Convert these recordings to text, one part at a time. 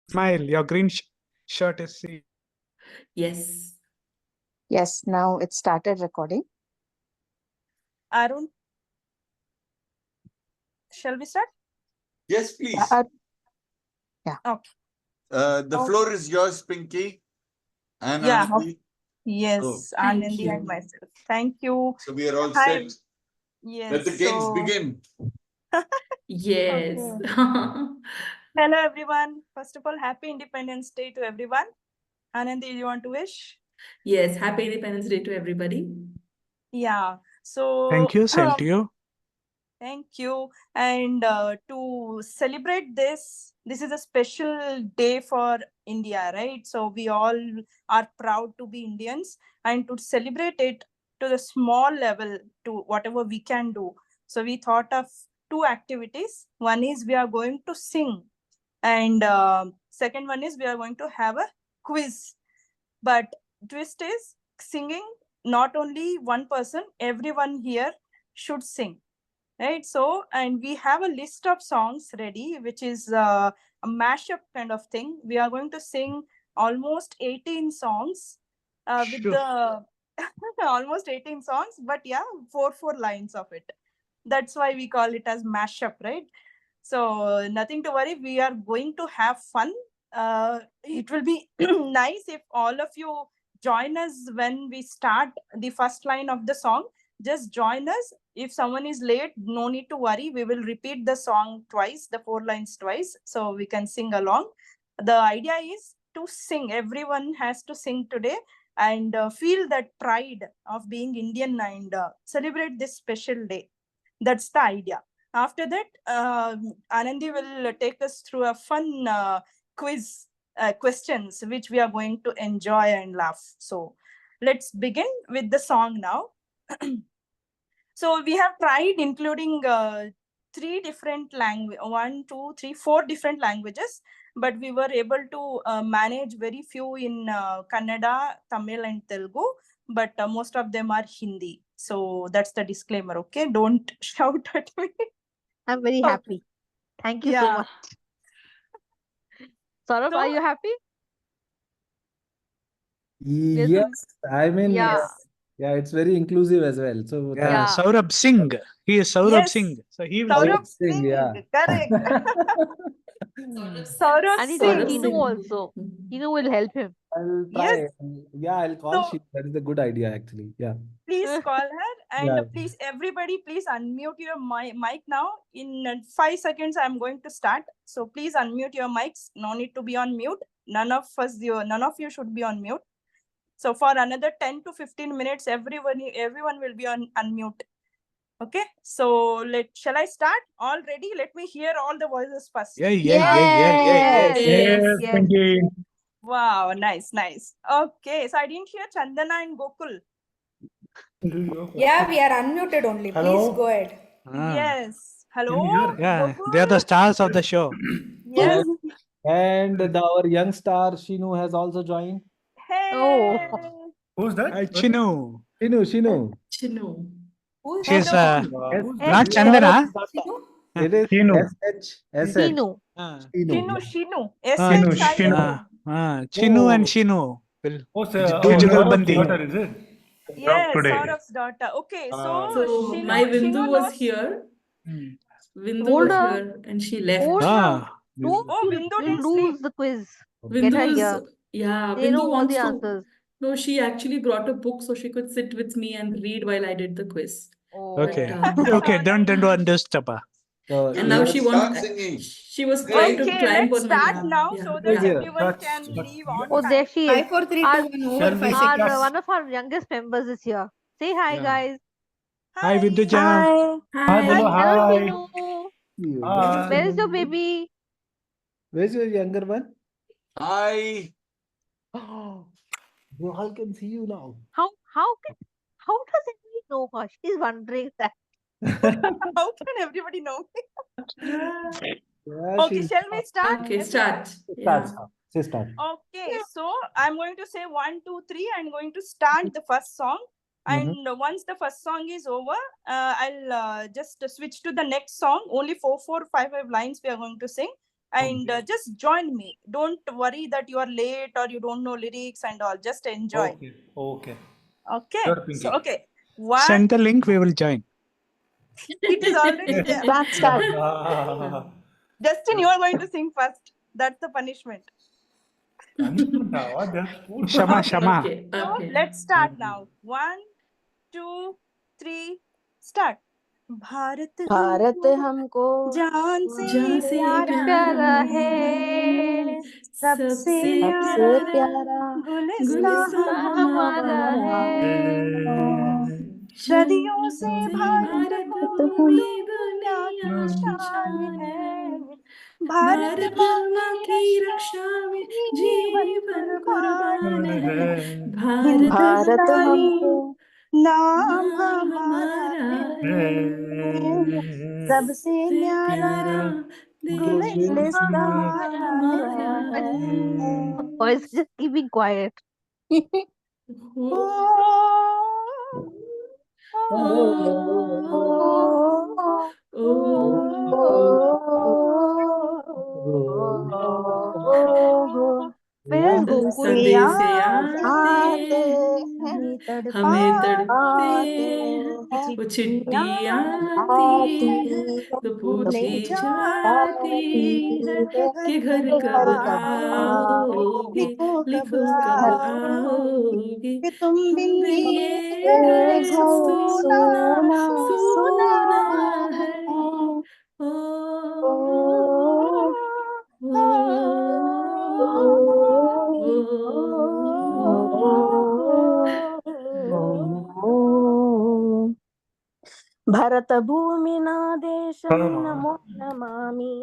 Smile. Your green shirt is seen. Yes. Yes, now it started recording. Arun, shall we start? Yes, please. Okay. The floor is yours, Pinky. And Yeah. Anandi. Yes, Thank Anandi you. and myself. Thank you. So we are all Hi. set. Yes. Let the games so- begin. Yes. Hello, everyone. First of all, happy Independence Day to everyone. Anandi, you want to wish? Yes. Happy Independence Day to everybody. Yeah. So Thank you. Same to you. Thank you. And to celebrate this is a special day for India, right? So we all are proud to be Indians, and to celebrate it to the small level, to whatever we can do. So we thought of two activities. One is we are going to sing, and second one is we are going to have a quiz. But twist is singing, not only one person, everyone here should sing. Right. So, and we have a list of songs ready, which is a mashup kind of thing. We are going to sing almost 18 songs with Sure. the almost 18 songs, but yeah, four lines of it. That's why we call it as mashup, right? So nothing to worry. We are going to have fun. It will be nice if all of you join us when we start the first line of the song. Just join us. If someone is late, no need to worry. We will repeat the song twice, the 4 lines twice, so we can sing along. The idea is to sing. Everyone has to sing today and feel that pride of being Indian and celebrate this special day. That's the idea. After that, Anandi will take us through a fun quiz questions, which we are going to enjoy and laugh. So let's begin with the song now. So we have tried including 3 different language, 1, 2, 3, 4 different languages, but we were able to manage very few in Kannada, Tamil, and Telugu, but most of them are Hindi. So that's the disclaimer. Okay, don't shout at me. I'm very Okay. happy. Thank you so Yeah. much. Saurabh, are So- you happy? Yes, I mean, Yeah. yeah, it's very inclusive as well. So Yeah. Yeah. Saurabh Singh. He is Saurabh Yes. Singh. So he will Saurabh sing. Singh, yeah. correct. Saurabh And he's Singh. got Tinu also. Tinu will help him. I'll try. Yes. Yeah, I'll call So- she. That is a good idea, actually. Yeah. Please call her, and Yeah. please, everybody, please unmute your mic now. In 5 seconds, I'm going to start. So please unmute your mics. No need to be on mute. None of you should be on mute. So for another 10 to 15 minutes, everyone will be on unmute. Okay. So shall I start? All ready? Let me hear all the voices first. Yeah. Yes. Yes. Yes. Wow, nice. Okay. So I didn't hear Chandana and Gokul. Yeah, we are unmuted only. Hello? Please go ahead. Ah. Yes. Hello. Can you hear? Yeah. Gokul? They are the stars of the show. Yes. And our young star Shinu has also joined. Hey. Oh. Who's that? Chinu. Shinu. Chinu. Who's She's that? Yes. Who's not that? Chandana. Shinu? It is Shinu. SH. Tinu. Ah. Shinu. Shinu, SH. Shinu. Chinu and Oh. Shinu. Will Oh, do Saurabh's Jugalbandi. daughter, is it? Yes, Today. Saurav's daughter. Okay, so So Shinu, my Vindu Shinu was knows. here. Hmm. Vindu Hold was her. here and she left. Hold her. Ah. Don't Oh, you Bindu will didn't lose sleep. the quiz. Get Vindu her is, here. yeah, They know Vindu all wants the to. answers. No, she actually brought a book so she could sit with me and read while I did the quiz. Okay. But, Okay. Don't disturb her. So and now let's she start wants. singing. She was trying to Okay, climb let's on my start lap. now Yeah. so that Yeah. everyone Start, can start. leave on Oh, time. there she is. 5, 4, 3, 2, Our, 1, over Shall we 5 start? seconds. one of our youngest members is here. Say hi, Yeah. guys. Hi, Vinduja. Hi, Bolo, Hello, hi. Tinu. Hi. Where is your baby? Where's your younger one? Hi. We all can see you now. How does anybody know her? She's wondering that. How can everybody know? Yeah, Okay, she's- shall we start? Okay, start. Start, Yeah. start. Say start. Okay, so I'm going to say 1, 2, 3. I'm going to start the first song. And once the first song is over, I'll just switch to the next song. Only 4, 5 lines we are going to sing. and just join me. Don't worry that you are late or you don't know lyrics and all. Just enjoy. Okay. Okay. Okay. Sure, Pinky. So okay. One. Send the link, we will join. It is already there. Start. Justin, you are going to sing first. That's the punishment. Shama, Shama. Okay, So okay. let's start now. 1, 2, 3, start. Bharat Bharat हमको जान से जान से प्यारा प्यारा है, सबसे सबसे प्यारा प्यारा गुलिस्तान हमारा है। सदियों से से भारत भारत भूमि भूमि दुनिया दुनिया की की शान शान है। है। भारत भारत माँ माँ की की रक्षा रक्षा में जीवन जीवन कुर्बान कुर्बान है। है। भारत भारत हमारी हमको नाम नाम हमारा हमारा है। सबसे से न्यारा प्यारा देश गुलिस्तान हमारा है। Voice is just keeping quiet. O, O, O, Where is Gokul? सदी से आते आते हैं, हमें तड़पाते हमें तड़पते हैं। वो चिट्ठी आती आती तो ले पूछी जाती जाती है कि घर घर कब कब आओगे, लिखो कब लिखो कब आओगे आओगे, कि तुम बिन तुम बिन ये ये घर घर सूना सूना सूना सूना है। है। ओ, ओ, ओ, భరత భూమి నా దేశం నమో నమామి,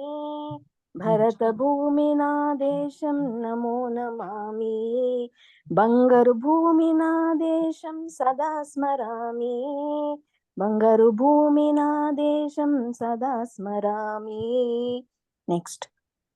భరత భూమి నా దేశం నమో నమామి, బంగారు భూమి నా దేశం సదా స్మరామి, బంగారు భూమి నా దేశం సదా స్మరామి. నెక్స్ట్.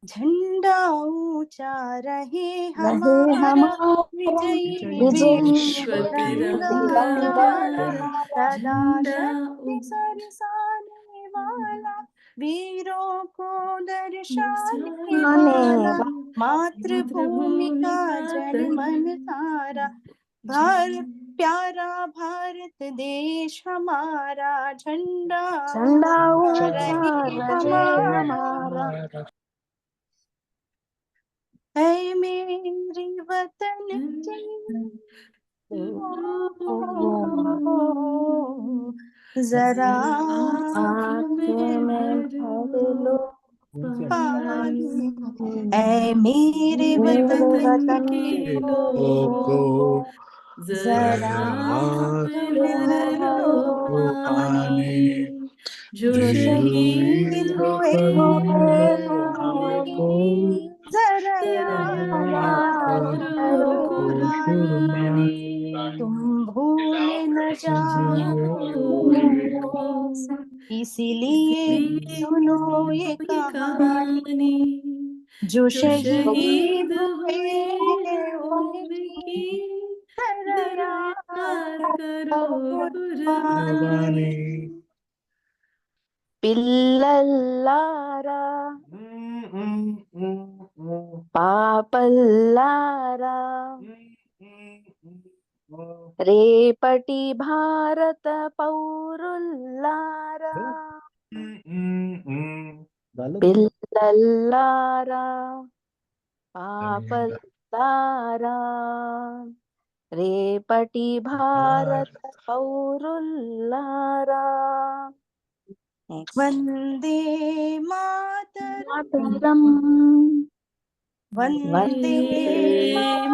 झंडा ऊंचा रहे रहे हमारा हमारा विजयी विजयी विश्व तिरंगा तिरंगा प्यारा प्यारा सदा झंडा शक्ति सरसाने वाला, वीरों को दर्शाने वाला, मातृभूमि का जनमन तारा, भारत प्यारा भारत देश हमारा, झंडा झंडा ऊंचा ऊंचा रहे रहे हमारा। हमारा। ऐ मेरी वतन की जरा आँख में भर लो पानी, ऐ मेरे मेरे वतन वतन के लोगों, जरा आँख में भर लो पानी, जो शहीद हुए हैं, जरा याद करो कुर्बानी, तुम भूल न जाओ इसीलिए सुनो ये कहानी, जो शहीद हुए उनकी जरा याद करो कुर्बानी। పిల్లల్లారా పాపల్లారా రేపటి భారత పౌరుల్లారా పిల్లల్లారా పాపల్లారా రేపటి భారత పౌరుల్లారా. वंदे मातरम మాతరం वंदे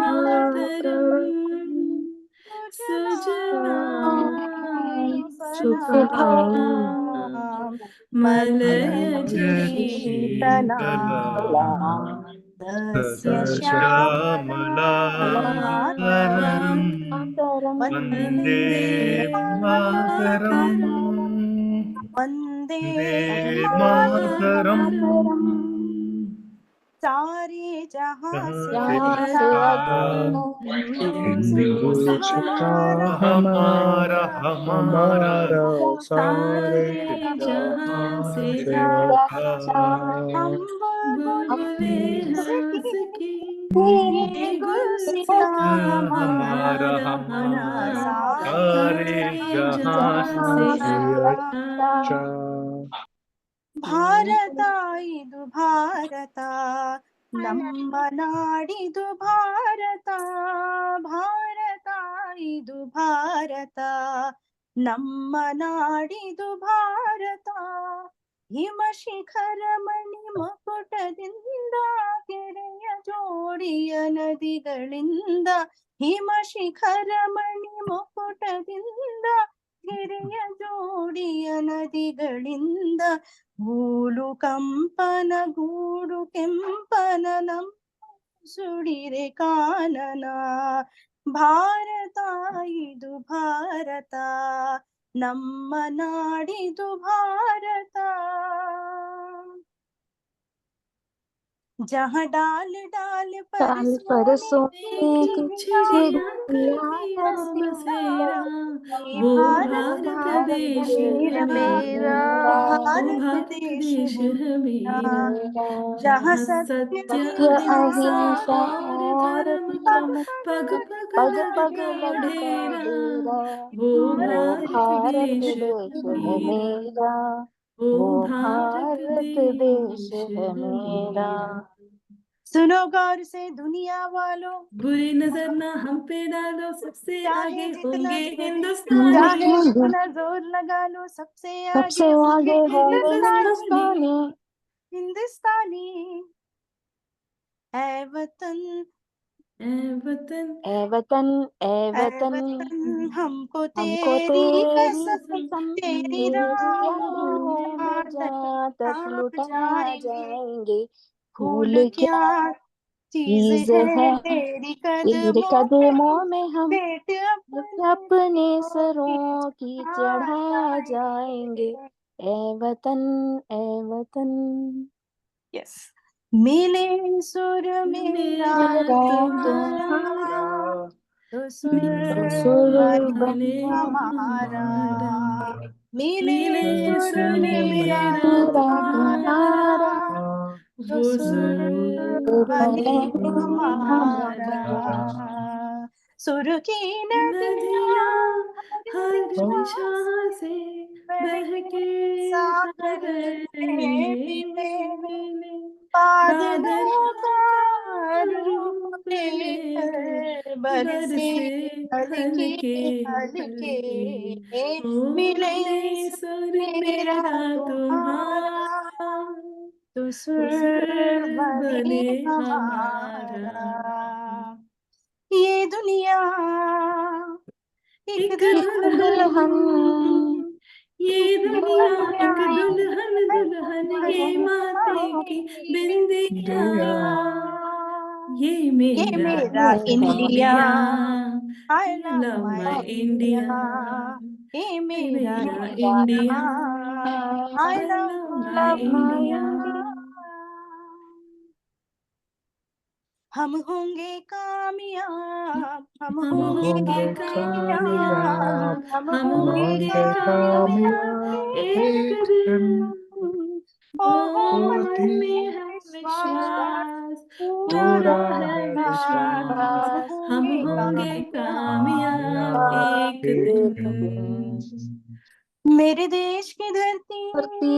मातरम సుజలాం मलयज शीतलां तस्य श्यामलां वन्दे मातरं वन्दे मातरं सारे जहां से हिंदुस्तान हमारा हमारा सारे जहां से हम बुलबुले हंस के ये ये गुलसितां गुलसितां हमारा हमारा सारे सारे जहां जहां से से अच्छा। ಭಾರತಾಯಿದು ಭಾರತ ನಮ್ಮ ನಾಡಿದು ಭಾರತ ಭಾರತಾಯಿದು ಭಾರತ ನಮ್ಮ ನಾಡಿದು ಭಾರತ ಹಿಮ ಶಿಖರ ಮಣಿ ಮುಕುಟದಿಂದ ಕೆರೆಯ ಜೋಡಿಯ ನದಿಗಳಿಂದ ಹಿಮ ಶಿಖರ ಮಣಿ ಮುಕುಟದಿಂದ ಕೆರೆಯ ಜೋಡಿಯ ನದಿಗಳಿಂದ ಗೂಡು ಕಂಪನ ಗೂಡು ಕೆಂಪನ ನಮ್ಮ ಸುಡಿರೆ ಕಾನನ ಭಾರತ ಇದು ಭಾರತ ನಮ್ಮ ನಾಡಿದು ಭಾರತ जहाँ डाल डाल पर डाल पर सोने सोने की की चिड़िया चिड़िया करती करती वहाँ बसेरा बसेरा वो भारत भारत देश देश है है मेरा वो भारत भारत देश देश है है मेरा मेरा जहाँ जहाँ सत्य सत्य सत्य अहिंसा अहिंसा और और धर्म का धर्म पग का पग पग पग लगता लगता डेरा डेरा वो वो भारत भारत देश है देश है मेरा मेरा वो वो भारत भारत देश देश है है मेरा। मेरा। सुनो गौर से दुनिया वालों बुरी नजर ना हम पे डालो सबसे चाहे आगे जितना होंगे चाहे हिंदुस्तानी जितना जोर लगा लो सबसे सबसे आगे आगे होंगे होंगे हिंदुस्तानी हिंदुस्तानी हिंदुस्तानी ऐ वतन ऐ वतन ए वतन ए ऐ वतन वतन हमको हमको तेरी तेरी कसम कसम तेरी तेरी राहों राहों में में जहाँ जहाँ तक तक आप लुटा जाएंगे जाएंगे भूल भूल क्या क्या चीज चीज है है तेरी तेरे कदमों में कदमों हम में हम भेंट अपने की सरों की चढ़ा जाएंगे जाएंगे। ए वतन ए वतन। यस मिले सुर मेरा मेरा तुम्हारा तुम्हारा तो तो सुर सुर बने बने हमारा हमारा मिले मिले सुर सुर मेरा मेरा तुम्हारा तुम्हारा तो वो सुर सुर बने बने हमारा हमारा सुर की नदियाँ नदियाँ हर हर दिशा दिशा से बह बहके के सागर सागर में में मिले मिले बादलों बादलों का का रूप रूप लेकर लेकर बरसे बरसे हल्के हल्के हल्के हल्के ओ मिले मिले सुर सुर मेरा मेरा तुम्हारा तुम्हारा तो वो सुर सुर बने बने हमारा हमारा ये दुनिया एक एक एक दुल्हन दुल्हन दुल्हन ये दुनिया दुनिया एक दुल्हन एक दुल्हन ये दुल्हन माथे की बिंदिया ये ये मेरा मेरा India India I I love love my my India India ये ये मेरा मेरा India India I I love love my my India India हम होंगे कामयाब हम हम होंगे होंगे कामयाब कामयाब हम हम होंगे होंगे कामयाब कामयाब एक एक दिन दिन ओ ओ मन मन में में है विश्वास विश्वास पूरा पूरा है है विश्वास विश्वास हम हम होंगे होंगे कामयाब एक एक दिन दिन। मेरे देश की धरती धरती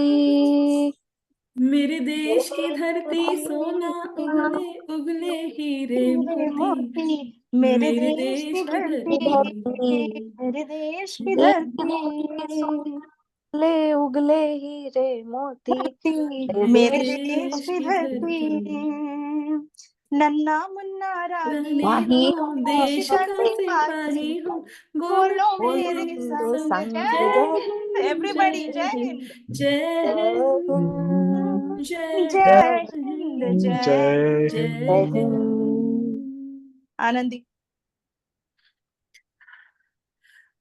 मेरे देश की धरती सोना उगले उगले हीरे हीरे मोती मोती मेरे मेरे देश देश की की धरती धरती मेरे देश की देश धरती उगले उगले हीरे मोती मेरे मेरे देश देश की की धरती धरती नन्ना मुन्ना राही रानी माही हूँ देश देश का का सिपाही सिपाही हूँ बोलो बोलो बोलो मेरे मेरे मेरे संग संग संग जय जय जय हिंद हिंद एवरीबॉडी जय जय हिंद हिंद जय जय हिंद हिंद जय जय हिंद हिंद जय जय जय हिंद हिंद। हिंद आनंदी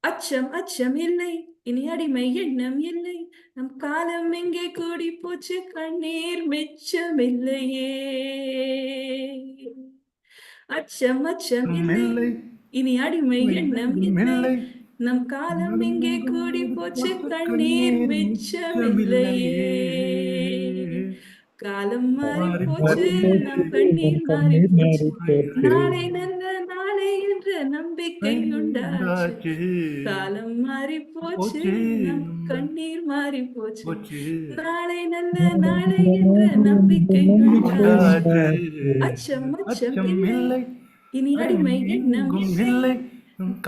அச்சம் அச்சம் இல்லை இனி அடிமை எண்ணம் இல்லை நம் காலம் எங்கே கூடி போச்சு கண்ணீர் மிச்சமில்லையே அச்சம் அச்சம் இல்லை இல்லை இனி அடிமை எண்ணம் இல்லை இல்லை நம் காலம் எங்கே கூடி போச்சு கண்ணீர் மிச்சமில்லையே காலம் மாறி மாறி போச்சு போச்சு, நம் கண்ணீர் மாறி கண்ணீர் போச்சு மாறி போச்சு. நாளை நல்ல நாளை என்ற நம்பிக்கை உண்டாச்சு காலம் மாறி போச்சு நம் கண்ணீர் மாறி போச்சு நாளை நல்ல நாளை என்ற நம்பிக்கை உண்டாச்சு அச்சம் அச்சம் இல்லை இனி அடிமை எண்ணம் இல்லை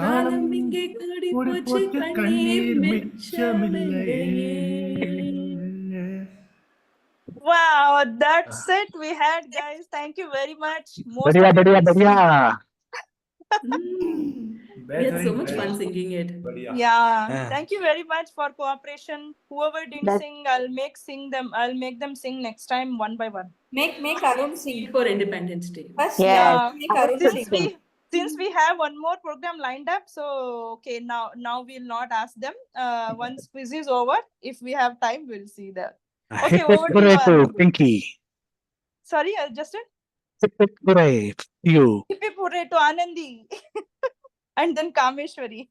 காலம் இங்கே கூடி போச்சு கண்ணீர் மிச்சமில்லையே Wow, that's it. We had, guys. Thank you very much. Most Badhiya, of it badhiya, was- badhiya. We had so much fun singing it. Yeah. Thank you very much for cooperation. Whoever didn't That- sing, I'll make them sing next time one by one. Make Arun sing. For Independence Day. First, Yeah. make Arun Since sing. we have one more program lined up, so okay, now we'll not ask them. Once quiz is over, if we have time, we'll see that. Okay, Hip hip over to hooray you, to Anand. Pinky. Sorry, Justin. Hip hip hooray to you. Hip hip hooray to Anandi. And then Kameshwari.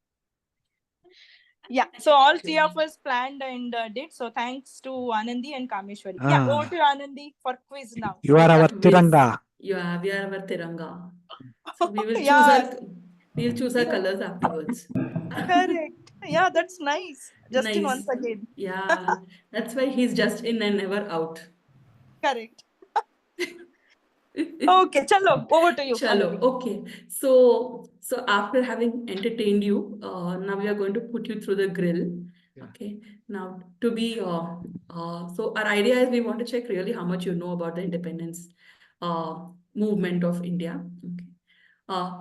Yeah, so all three of us planned and did. So thanks to Anandi and Kameshwari. Yeah, Ah. over to Anandi for quiz now. You are our Yes. Tiranga. Yeah, we are our Tiranga. So we will Yeah. we'll choose our colors afterwards. Correct. Yeah, that's nice. Justin Nice. once again. Yeah, that's why he's just in and never out. Correct. Okay, chalo, over to you. Chalo, okay. So after having entertained you, now we are going to put you through the grill. Okay. Now to be so our idea is we want to check really how much you know about the independence movement of India. Okay.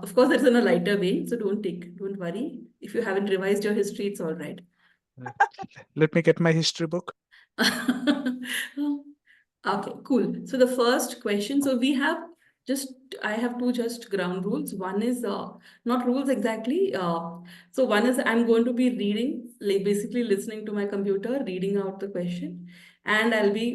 Of course, that's in a lighter vein, so don't worry. If you haven't revised your history, it's all right. Let me get my history book. Okay, cool. So the first question, so I have two just ground rules. One is not rules exactly. So one is I'm going to be reading, like basically listening to my computer, reading out the question, and I'll be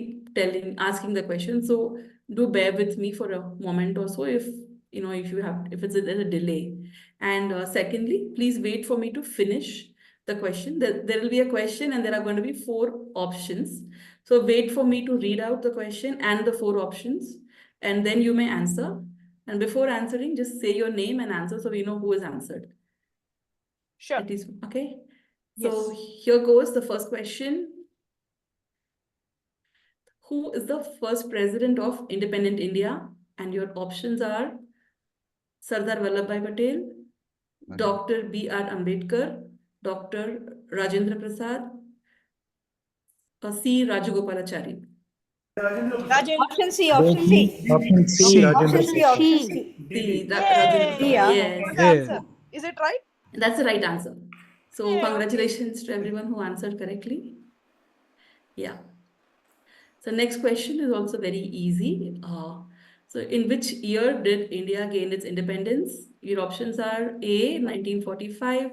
asking the question. So do bear with me for a moment or so if there's a delay. And secondly, please wait for me to finish the question. There will be a question and there are going to be 4 options. So wait for me to read out the question and the 4 options, and then you may answer. And before answering, just say your name and answer so we know who has answered. Sure. It is okay. So Yes. here goes the first question. Who is the first president of independent India? And your options are Sardar Vallabhbhai Patel, Dr. B.R. Ambedkar, Dr. Rajendra Prasad, C. Rajagopalachari. Rajendra. Option C, option C. Option C, C. Option C, option C. C. Yay! Yeah. Yes, Good Yeah. answer. Is it right? that's the right answer. So Yeah, okay. congratulations to everyone who answered correctly. Yeah. So next question is also very easy. So in which year did India gain its independence? Your options are A, 1945,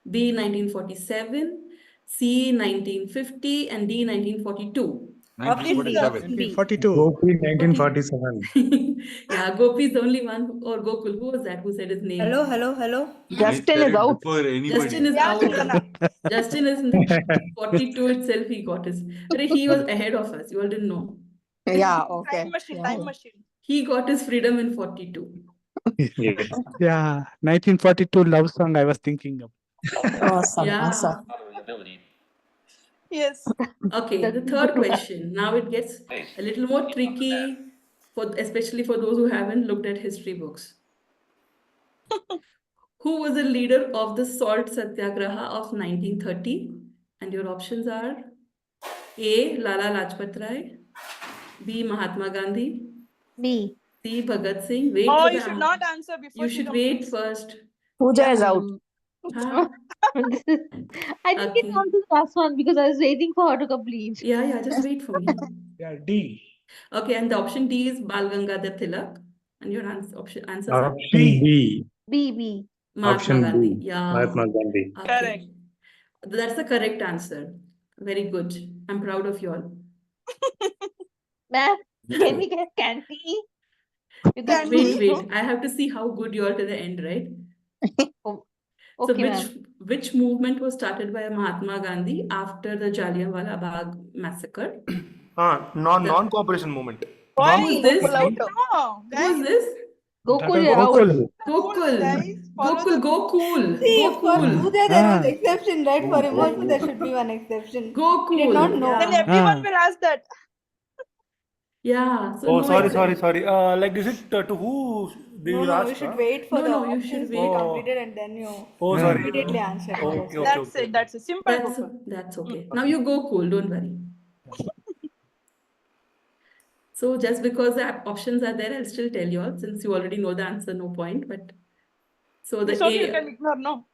B, 1947, C, 1950, and D, 1942. Option D, 1947. option D. 42. Gopi 1947. Yeah, Gopi is the only one, or Gokul. Who was that who said his name? Hello. Justin is out. Before anybody. Justin is Yeah, out. Chandana. Justin is in 42 itself. He got his. But he was ahead of us. You all didn't know. Yeah, okay. Time machine, Yeah. time machine. He got his freedom in 42. Yeah, 1942 love song I was thinking of. Awesome, Yeah. awesome. Yes. Okay, the third question. Now it gets a little more tricky, especially for those who haven't looked at history books. Who was the leader of the Salt Satyagraha of 1930? And your options are A. Lala Lajpat Rai, B. Mahatma Gandhi, B. C. Bhagat Singh. Wait Oh, for you the should not answer before You she should wait completes. first. Pooja is out. Huh? I think Okay. it's not the last one because I was waiting for her to complete. Yeah, just wait for me. Yeah, D. Okay, and the option D is Bal Gangadhar Tilak. And your answers are Option B. B. Mahatma Option B. Gandhi. Yeah. Mahatma Gandhi. Okay. Correct. That's the correct answer. Very good. I'm proud of you all. Ma'am, can we get candy? Because Wait. I have to see how good you are to the end, right? So Okay, ma'am. which movement was started by Mahatma Gandhi after the Jallianwala Bagh massacre? Non-cooperation movement. Why? Who is this? Pull out. No, Who is guys. this? Gokul, That out. Gokul. Gokul. Guys, follow Gokul, the- go cool. See, Go for cool. Pooja, there was Ah. exception, right? For him also, there should be one exception. Go He did cool. not know. Then Yeah. everyone Ah. will ask that. Yeah. So Oh, no sorry. exception. Is it to who do No, you no, ask? you should huh? wait for No, the no, you options should to be wait. completed and then you Oh, Yeah. sorry. immediately answer. Okay. That's it. That's a simple. That's Gokul. that's okay. Now you go cool. Don't worry. So just because the options are there, I'll still tell you all since you already know the answer. No point. But so the It's okay. You A, can ignore. No.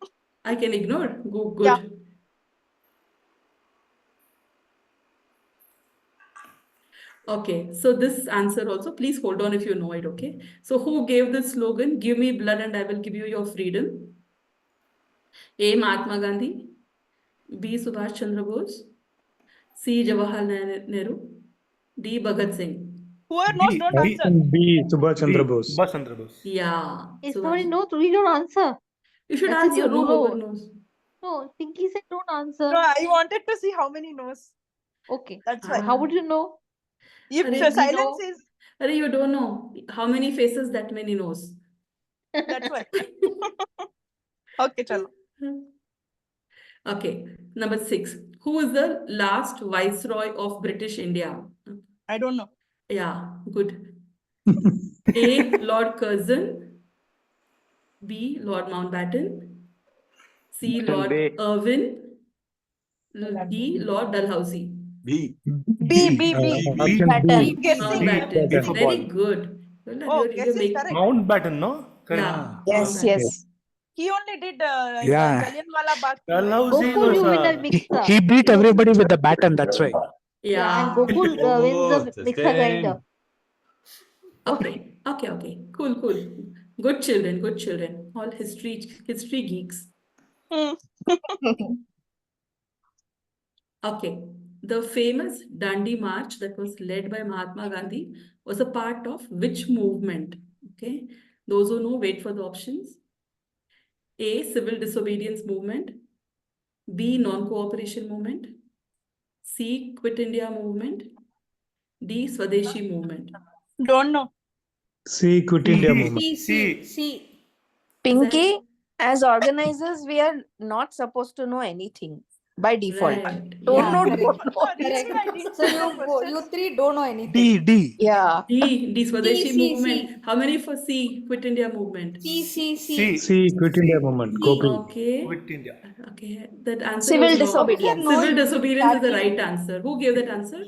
I can ignore. Go good. Yeah. Okay, so this answer also, please hold on if you know it, okay? So who gave the slogan, give me blood and I will give you your freedom? A. Mahatma Gandhi, B. Subhash Chandra Bose, C. Jawaharlal Nehru, D. Bhagat Singh. Whoever knows, don't B. answer. B. Subhash Chandra Bose. Subhash Chandra Bose. Yeah. If Subhash. somebody knows, we don't answer. You should That's a answer, new no, whoever rule. knows. No, Pinky said don't answer. No, I wanted to see how many knows. Okay. That's why. How would you know? If Arey, the we silence know. is, Arey, you don't know. How many faces, that many knows. that's why. Okay, chalo. Okay, number 6. Who is the last viceroy of British India? I don't know. Yeah, good. A. Lord Curzon, B. Lord Mountbatten, C. Lord Irwin, D. Lord Dalhousie. B. B. B. Guessing. Mountbatten. B for Very ball. good. Well, Oh, you're guess is making. correct. Mountbatten, no? Correct. Yeah. Yes, Mountbatten. yes. He only did Yeah. Jallianwala Bagh. Dalhousie Gokul, was you win a a... mixer. He beat everybody with the baton, that's why. Yeah, and Yeah. Gokul wins the mixer grinder. Okay. Cool. Good children. All history geeks. Okay. The famous Dandi March that was led by Mahatma Gandhi was a part of which movement? Okay. Those who know, wait for the options. A. Civil disobedience movement. B. Non-cooperation movement. C. Quit India movement. D. Swadeshi movement. Don't know. C. Quit India movement. C. Pinky, as organizers, we are not supposed to know anything by default. Right. Don't Yeah, know, correct. don't know. Really, I didn't So see the questions. you three don't know anything. D. Yeah. D. Swadeshi C. movement. How many for C? Quit India movement. C. C. Quit India movement. Gokul. Okay. Quit India. Okay. That answer Civil was wrong. disobedience. No, Civil you disobedience is the start right answer. Who gave that answer?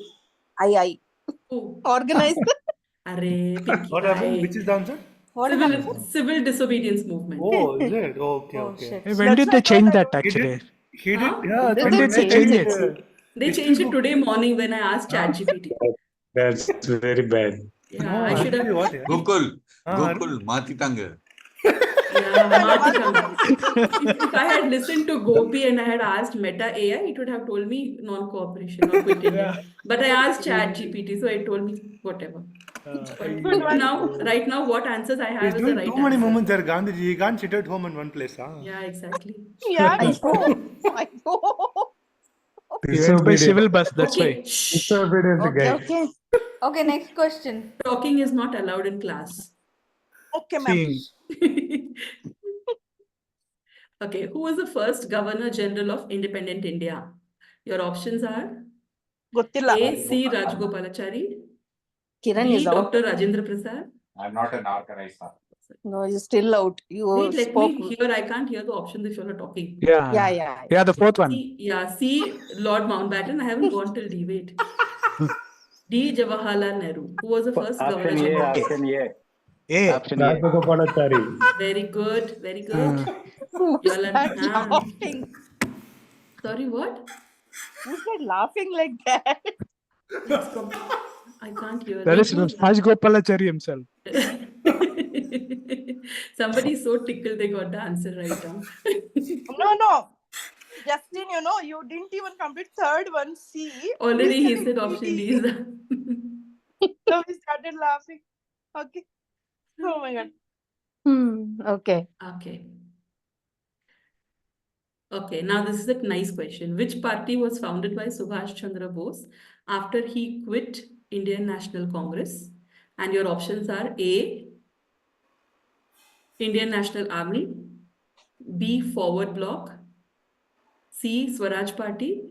I. Who? Organizer. Arey, Pinky. What happened? Which is the answer? What Civil disobedience movement. Oh, is it? Okay, Oh, okay. shit. Hey, when That's did they why I change told that I actually? He did. Huh? Yeah. Did When they did they change change it? They changed it today morning when I asked ChatGPT. That's very bad. Yeah, No, I should have. what? Yeah. Gokul. Ah, Gokul. Matitanga. Yeah, if I had listened to Gopi and I had asked Meta AI, it would have told me non-cooperation or quit India. But I asked ChatGPT, so it told me whatever. But right now, what answers I He's have is the doing right too many answer. moments there, Gandhiji. He can't sit at home in one place. Huh? Yeah, exactly. Yeah, I know. He went by civil bus, that's Okay, why. shh. Okay, okay. Okay, next question. Talking is not allowed in class. Okay, ma'am. See, Okay, who was the first Governor General of Independent India? Your options are Gottilla. A. C. Rajgopalachari, Kiran B. is out. Dr. Rajendra Prasad. I'm not an organizer. No, he's still out. You Wait, let spoke. me hear. I can't hear the options if you're not talking. Yeah. the fourth one. C. Lord Mountbatten. I haven't gone till D. Wait. D. Jawaharlal Nehru. Who was the first Governor General? A. Rajagopalachari. Very good. Y'all are Laughing. Sorry, what? Who's that laughing like that? I can't hear. That is Rajagopalachari himself. Somebody is so tickled they got the answer right now. No. Justin, you didn't even complete third one. C. Already We he said option D is the. So we started laughing. Okay. Oh my God. Okay. Okay, now this is a nice question. Which party was founded by Subhash Chandra Bose after he quit Indian National Congress? And your options are A, Indian National Army, B, Forward Bloc, C, Swaraj Party,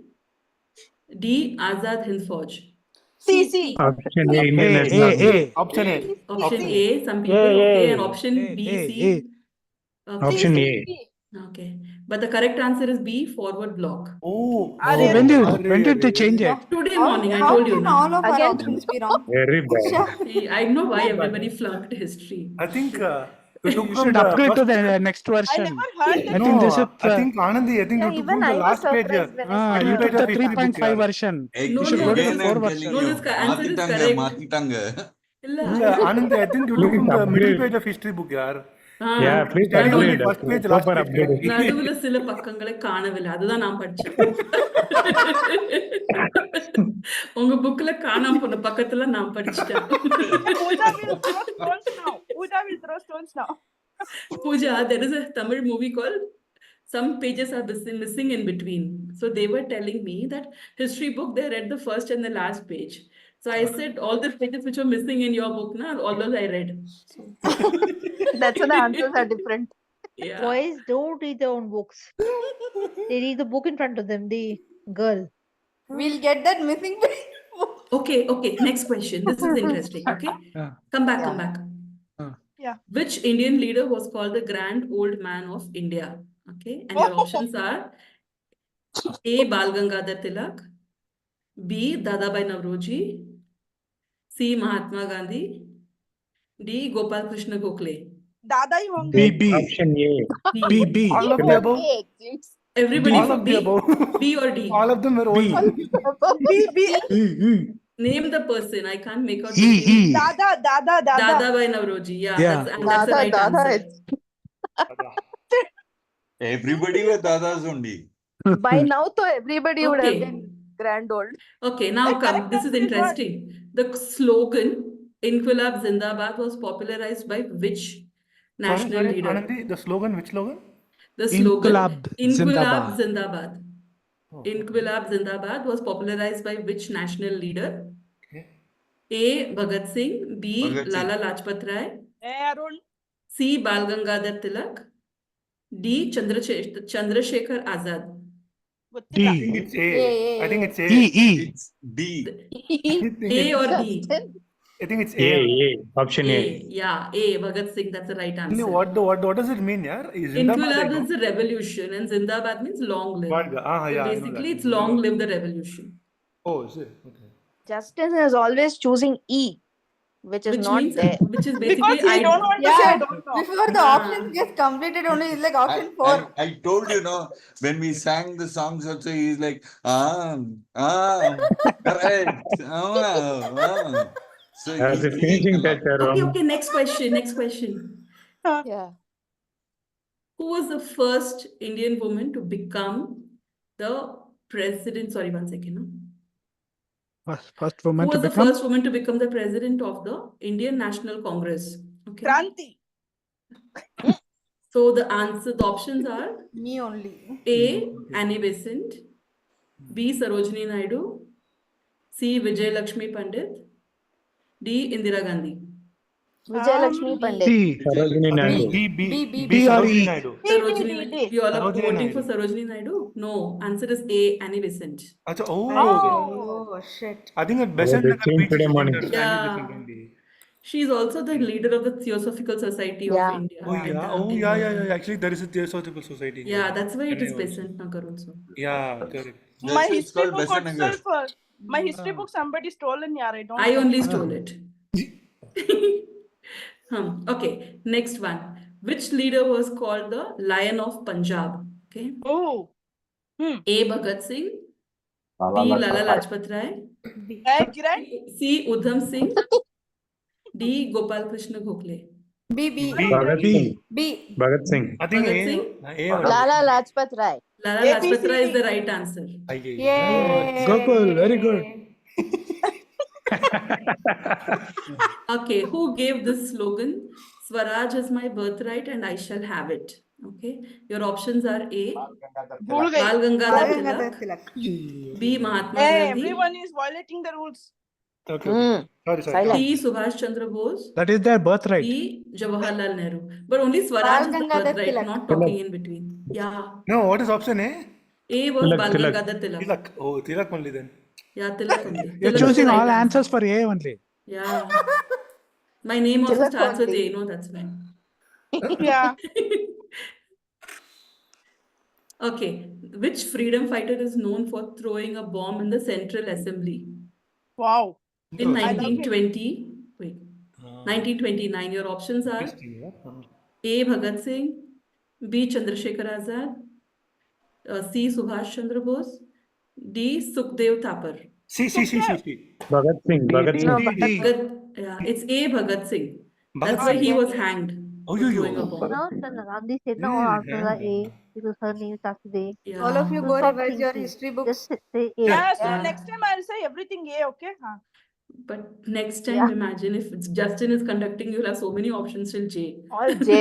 D, Azad Hind Fauj. C. Option A, A, Indian National Army. A, Option A. Option C. A, some people, Yeah, okay, yeah. and option A, B, A, C. Okay. Option A. Okay, but the correct answer is B, Forward Bloc. Oh, Are Oh, they- when did they change it? Today morning, I told you can now. all of our Again. options be wrong? Very bad. See, I know why everybody flunked history. I think you took You from should the upgrade to first- the next I version. never heard that. I think they No, should. I think Anandi, I think Yeah, you took even from the I was last page. surprised when I You New took page the of history book, 3.5 yeah. version. No, You should no, go to this the is- 4 I'm version. No, telling this you, answer is மாத்திட்டாங்க, correct. மாத்திட்டாங்க. Illa. Anand, I think you took Please from the middle upgrade. page of history book, yaar. Yeah, please Study only upgrade. first page, last Proper page. upgrade. நடுவுல சில பக்கங்களை காணவில்லை அதுதான் நான் படிச்சேன் உங்க புக்ல காணாம போன பக்கத்துல நான் படிச்சிட்டேன் Pooja will throw stones now. Pooja will throw stones now. Pooja, there is a Tamil movie called Some Pages Are Missing in Between. So they were telling me that history book, they read the first and the last page. So I said all the pages which were missing in your book, na, all those I read. That's why the answers are different. Yeah. Boys don't read their own books. They read the book in front of them. The girl. We'll get that missing page. Okay, next question. This is interesting. Okay. Yeah. Come back. Yeah. Which Indian leader was called the Grand Old Man of India? Okay. And your options are A, Bal Gangadhar Tilak, B, Dadabhai Navroji, C, Mahatma Gandhi, D, Gopal Krishna Gokhale. Dada ही होंगे. B, B, Option A. B, B. All of the above. Everybody All for of the B, above. B or D. All of them are old. B. E, Name the person. I can't make out E, the name. E. Dada. Dadabhai Navroji. Yeah, Yeah. that's the right Dada, answer. Everybody were dadas only. By now, so everybody would have Okay. been grand old. Okay, now The come. correct This is answer is what? interesting. The slogan Inquilab Zindabad was popularized by which national Sorry, leader? Anandi, the slogan, which slogan? The slogan Inquilab Inquilab Zindabad. Zindabad. Oh, Inquilab Zindabad was popularized by which national leader? okay. A. Bhagat Singh, B. Bhagat Singh. Lala Lajpat Rai, Arun. C. Bal Gangadhar Tilak, D. Chandrasekhar Azad. I think D. it's A. I think it's A. E, E. It's D. A or D? I think it's A. A. A. Option A. Yeah, A. Bhagat Singh, that's the right Only answer. what does it mean, yaar? Is Zindabad Inquilab like, is the revolution and Zindabad means long live. God, So yeah, I know basically, that. it's long live the revolution. Oh, is it? Okay. Justin is always choosing E, which is Which not means, there. which is Because basically, he don't want to say I don't know. Before the Ah. options get completed, only it's like option 4. I told you, no, when we sang the songs also, he's like, correct. So As a he's finishing thinking touch, Arun. Okay, next question. Yeah. Who was the first Indian woman to become the president? Sorry, one second. No? First Who woman to was the become. first woman to become the president of the Indian National Congress? Okay. Kranti. So the options are Me only. A. Annie Besant, B. Sarojini Naidu, C. Vijay Lakshmi Pandit, D. Indira Gandhi. Vijay Lakshmi Pandit. C. Sarojini I Naidu. think B. B, B or Sarojini E. Naidu. Sarojini, you all are Sarojini voting for Naidu. Sarojini Naidu? No, answer is A. Annie Besant. Acha, oh. Oh, shit. I think at Oh, Besant they Nagar changed beach today is morning. named as Yeah. Annie Besant only. She is also the leader of the Theosophical Society Yeah. of India. Oh yeah. Actually, there is a Theosophical Society. here. Yeah, that's why it is Chennai also. Besant Nagar also. Yeah, correct. My That's it's history called book Besant Nagar. itself. My history book somebody stolen, yaar. I don't I know. only stole it. Okay, next one. Which leader was called the Lion of Punjab? Okay. Oh. A. Bhagat Singh, B. Lala Lajpat Rai, Hey, Kiran. C. Udham Singh, D. Gopal Krishna Gokhale. B. Bhagat B. Singh. B. Bhagat Singh. I think Bhagat A. Singh? A or Lala Lajpat Rai. Lala A, B, Lajpat C, Rai is D. the right answer. Yay. Gokul, very good. Okay, who gave this slogan? Swaraj is my birthright and I shall have it. Okay. Your options are A. भूल गई. Bal Gangadhar Gangadhar Tilak. Tilak. B. Mahatma Hey, Gandhi. everyone is violating the rules. Okay, okay. Sorry, sorry. Silence. C. Subhash Chandra Bose. That is their birthright. D. Jawaharlal Nehru. But only Swaraj Bal is the Gangadhar birthright, Tilak. not talking in between. Yeah. No, what is option A? A was Tilak, Bal Tilak. Gangadhar Tilak. Tilak. Oh, Tilak only then. Yeah, Tilak only. You're Tilak is the choosing right all answer. answers for A only. Yeah. My name also Tilak starts with only. A, no, that's why. Yeah. Okay. Which freedom fighter is known for throwing a bomb in the Central Assembly? Wow. In I love it. 1920, wait, 1929, your options are History, yeah. A. Bhagat Singh, B. Chandrasekhar Azad, C. Subhash Chandra Bose, D. Sukhdev Thapar. See. Bhagat Singh. Bhagat No, Singh. but Yeah, it's A. Bhagat Singh. Bhagat That's why he Singh. was hanged Oh, for yo, throwing a yo. bomb. No, Gandhi said no, all answers are A because her name starts with A. Yeah. All of you So go stop revise your thinking. history books. Just say A. Yeah, so Yeah. next time I'll say everything A, okay? Huh. But next time, Yeah. imagine if it's Justin is conducting, you'll have so many options till J. all J.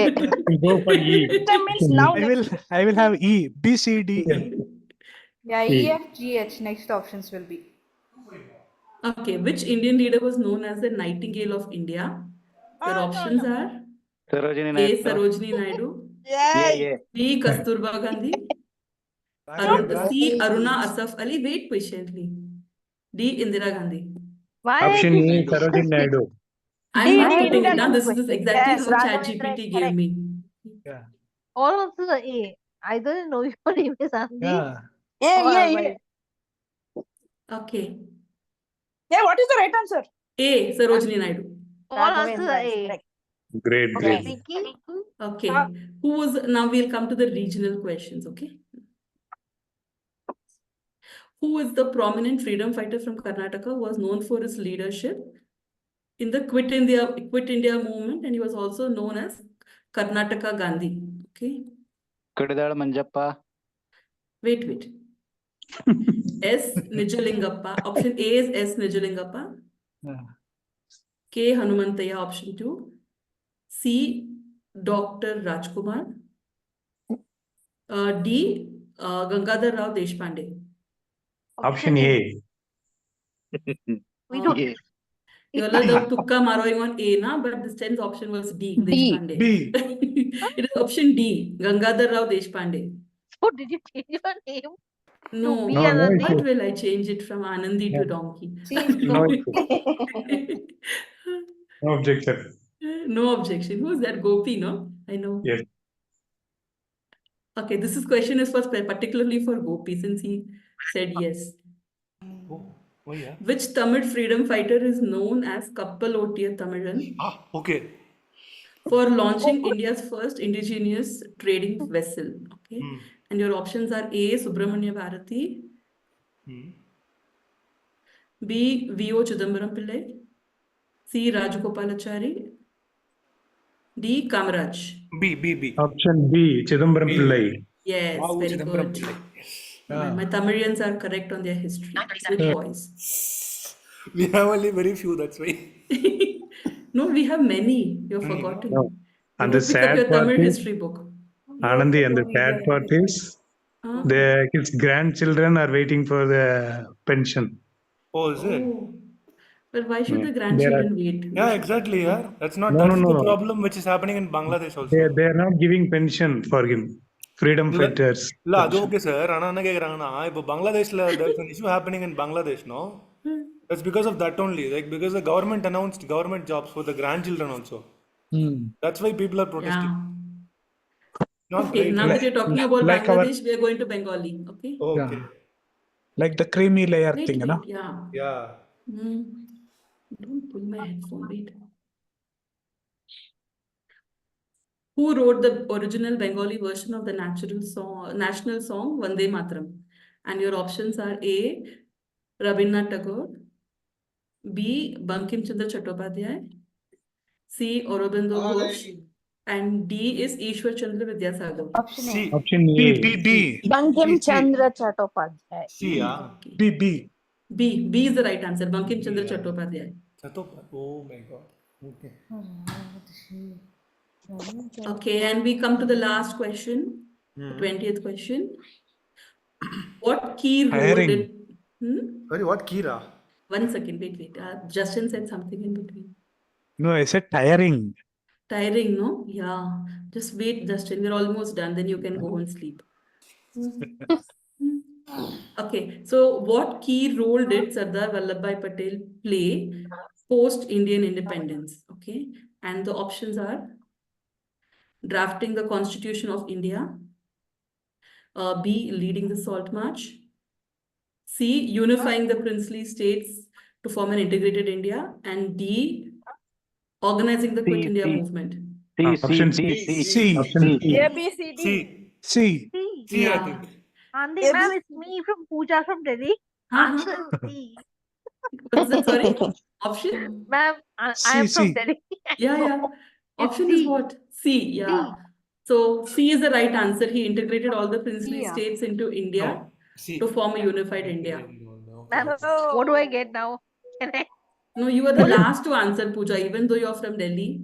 We go for E. Next time means now. I will have E. B, C, D, E. Yeah, E. E, F, G, H. Next options will be. Okay, which Indian leader was known as the Nightingale of India? Your No, options no. are Sarojini A. Naidu. Sarojini Naidu, Yeah. B. Kasturba Gandhi, C. Aruna Asaf Ali. Wait patiently. D. Indira Gandhi. Why Option is E, this- Sarojini Naidu. I'm D, not D, putting it Indira down. This is Gandhi. exactly Yes, how Raghavendra ChatGPT is gave correct. me. Yeah. all answers are A? I don't know your name is Andy. Yeah. Yeah. Okay. Yeah, what is the right answer? A. Sarojini Naidu. All answers Raghavendra are is A. correct. Great, Okay, great. Pinky. Okay. Who was now we'll come to the regional questions, okay? Who is the prominent freedom fighter from Karnataka who was known for his leadership in the Quit India movement, and he was also known as Karnataka Gandhi. Okay. Kadidal Manjappa. Wait. S. Nijalingappa. Option A is S. Nijalingappa. Yeah. K. Hanumantaya. Option 2. C. Dr. Rajkumar. D. Gangadhar Rao Deshpande. Option A. We don't. Yeah. You all are the tukka maroing on A, na? But this 10th option was D. Deshpande. B. It is option D. Gangadhar Rao Deshpande. So did you change your name? No. B No, and no, Anandi? What will I change it from Anandi to No. Donkey? No, no objection. No objection. Who's that? Gopi, no? I know. Yes. Okay, question is for particularly for Gopi since he said yes. Oh, yeah. Which Tamil freedom fighter is known as Kappalotiya Tamilan Okay. for launching India's first indigenous trading vessel? Okay. And your options are A. Subramanya Bharati, B. V.O. Chidambaram Pillai, C. Rajagopalachari, D. Kamaraj. B. Option B, Chidambaram B. Pillai. Yes, Wow, very Chidambaram good. Pillai. My Tamilians are correct on their history. Good boys. We have only very few, that's why. No, we have many. You've Many, forgotten. No. You And go the pick up sad your part Tamil is, history book. Anandi, and the sad part is, his grandchildren are waiting for the pension. Oh, is it? Oh. But why should the There grandchildren wait? Yeah, exactly, yeah. That's not No, that's no, the no. problem which is happening in Bangladesh also. They are not giving pension for him. Freedom fighters. இல்ல அது okay sir ஆனா என்ன கேக்குறாங்கன்னா இப்போ பங்களாதேஷ்ல there's an issue happening in Bangladesh, no? That's because of that only, like because the government announced government jobs for the grandchildren also. That's why people are protesting. Yeah. Not Okay, right, now right? that you're talking about Like our- Bangladesh, we are going to Bengali. Okay. Okay. Like the creamy layer Wait, thing, you know? yeah. Yeah. Don't pull my headphone. Wait. Who wrote the original Bengali version of the national song Vande Mataram? And your options are A. Rabindranath Tagore, B. Bankim Chandra Chattopadhyay, C. Aurobindo Ghosh, and D is Ishwar Chandra Vidyasagar. Option A. C. Option A. D. Bankim C. Chandra Chattopadhyay. C, yeah. Okay. B is the right answer. Bankim Chandra Chattopadhyay. Oh my god. Okay. Okay, and we come to the last question, the 20th question. What key role Hiring. did... Sorry, what Kira? 1 second, wait. Justin said something in between. No, I said tiring. Tiring, no? Yeah. Just wait, Justin. We're almost done. Then you can go and sleep. Okay. So, what key role did Sardar Vallabhbhai Patel play post Indian independence? Okay. And the options are drafting the Constitution of India, B, leading the Salt March, C, unifying the princely states to form an integrated India, and D, organizing the Quit C, India C. movement. Option C. Option C. A, B, C, D. C. C. C. C, I Yeah. think. Andy, Yes. ma'am, it's me from Pooja from Delhi. Uh-huh. Answer is C. What's that? Sorry? Option? Ma'am, I am from C. Delhi. Yeah. It's Option is C. what? C, yeah. C. So C is the right answer. He integrated all the princely Yeah. states into India No. C. to form a unified India. No. Ma'am, what do I get now? Can I? No, you were the last to answer, Pooja, even though you're from Delhi.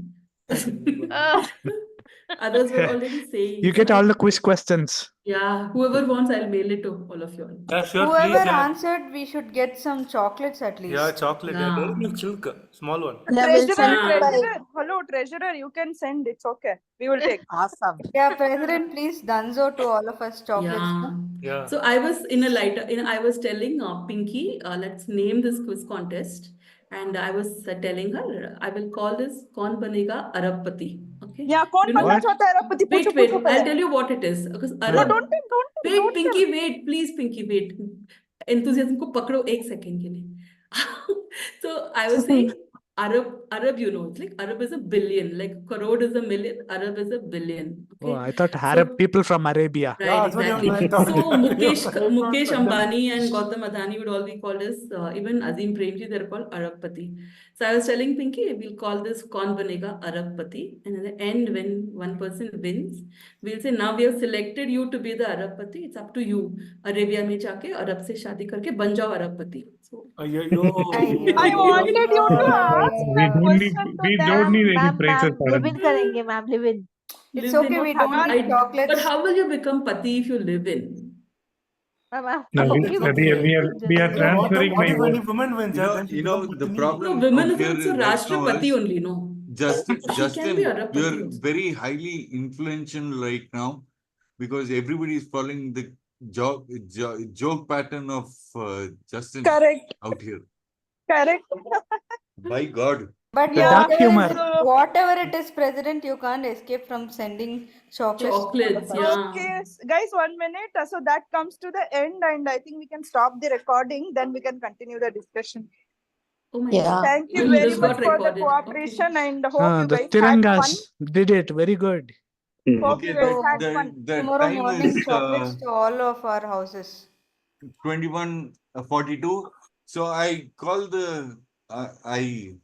Others were already saying. You get all the quiz questions. Yeah, whoever wants, I'll mail it to all of you all. Yeah, sure, Whoever please. Yeah, answered, we should get some chocolates at least. yeah, chocolate. Yeah, Yeah. Dairy Milk Silk, small one. Yeah, we'll Treasurer, send it by- treasurer. Hello, treasurer. You can send. It's okay. We will take. Awesome. Yeah, President, please dunzo to all of us chocolates. Yeah. Yeah. So I was in a lighter, I was telling Pinky, let's name this quiz contest. And I was telling her, I will call this Kaun Banega Arabpati. Okay. Yeah, कौन You know बनना what? चाहता है अरबपति? Wait, पूछो wait. पूछो I'll पहले. tell you what it is. Because No, Arab. don't tell. Wait, Pinky, wait. Please, Pinky, wait. Enthusiasm को पकड़ो 1 second के लिए. So I was saying Arab, you know, it's like Arab is a billion, like crore is a million, Arab is a billion. Oh, Okay. I thought Arab people from Arabia. Right, Yeah, that's what exactly. I thought. So Mukesh Ambani and Gautam Adani would all be called as, even Azim Premji, they're called Arabpati. So I was telling Pinky, we'll call this Kaun Banega Arabpati. And at the end, when one person wins, we'll say, now we have selected you to be the Arabpati. It's up to you. Arabia में जाके अरब से शादी करके बन जाओ अरबपति. So I wanted you to ask We that don't need, question to we them. don't need any Ma'am, prizes ma'am, for live it. in करेंगे, ma'am, live in. It's live in- okay, we don't need chocolates. But how will you become pati if you live in? Ma'am, No, I'm we okay are, with we are it. transferring What my if any vote. woman wins? Then she becomes The Patni. No, problem women out is here also right now Rashtrapati is only, no? Justin, She can be Arabpati you're also. very highly influential right now because everybody is following the joke pattern of Justin Correct. out here. Correct. By God. But The yeah, dark humor. whatever it is, President, you can't escape from sending chocolates. Chocolates, yeah. Okay, guys, 1 minute. So that comes to the end, and I think we can stop the recording. Then we can continue the discussion. Oh my Yeah. God. Thank you Well, very this much got for the recorded. cooperation, and hope you The guys had fun. Tirangas did it very good. Hope Okay, you guys So, had fun. the Tomorrow time morning, is chocolates to all of our houses. 21:42. So I call the I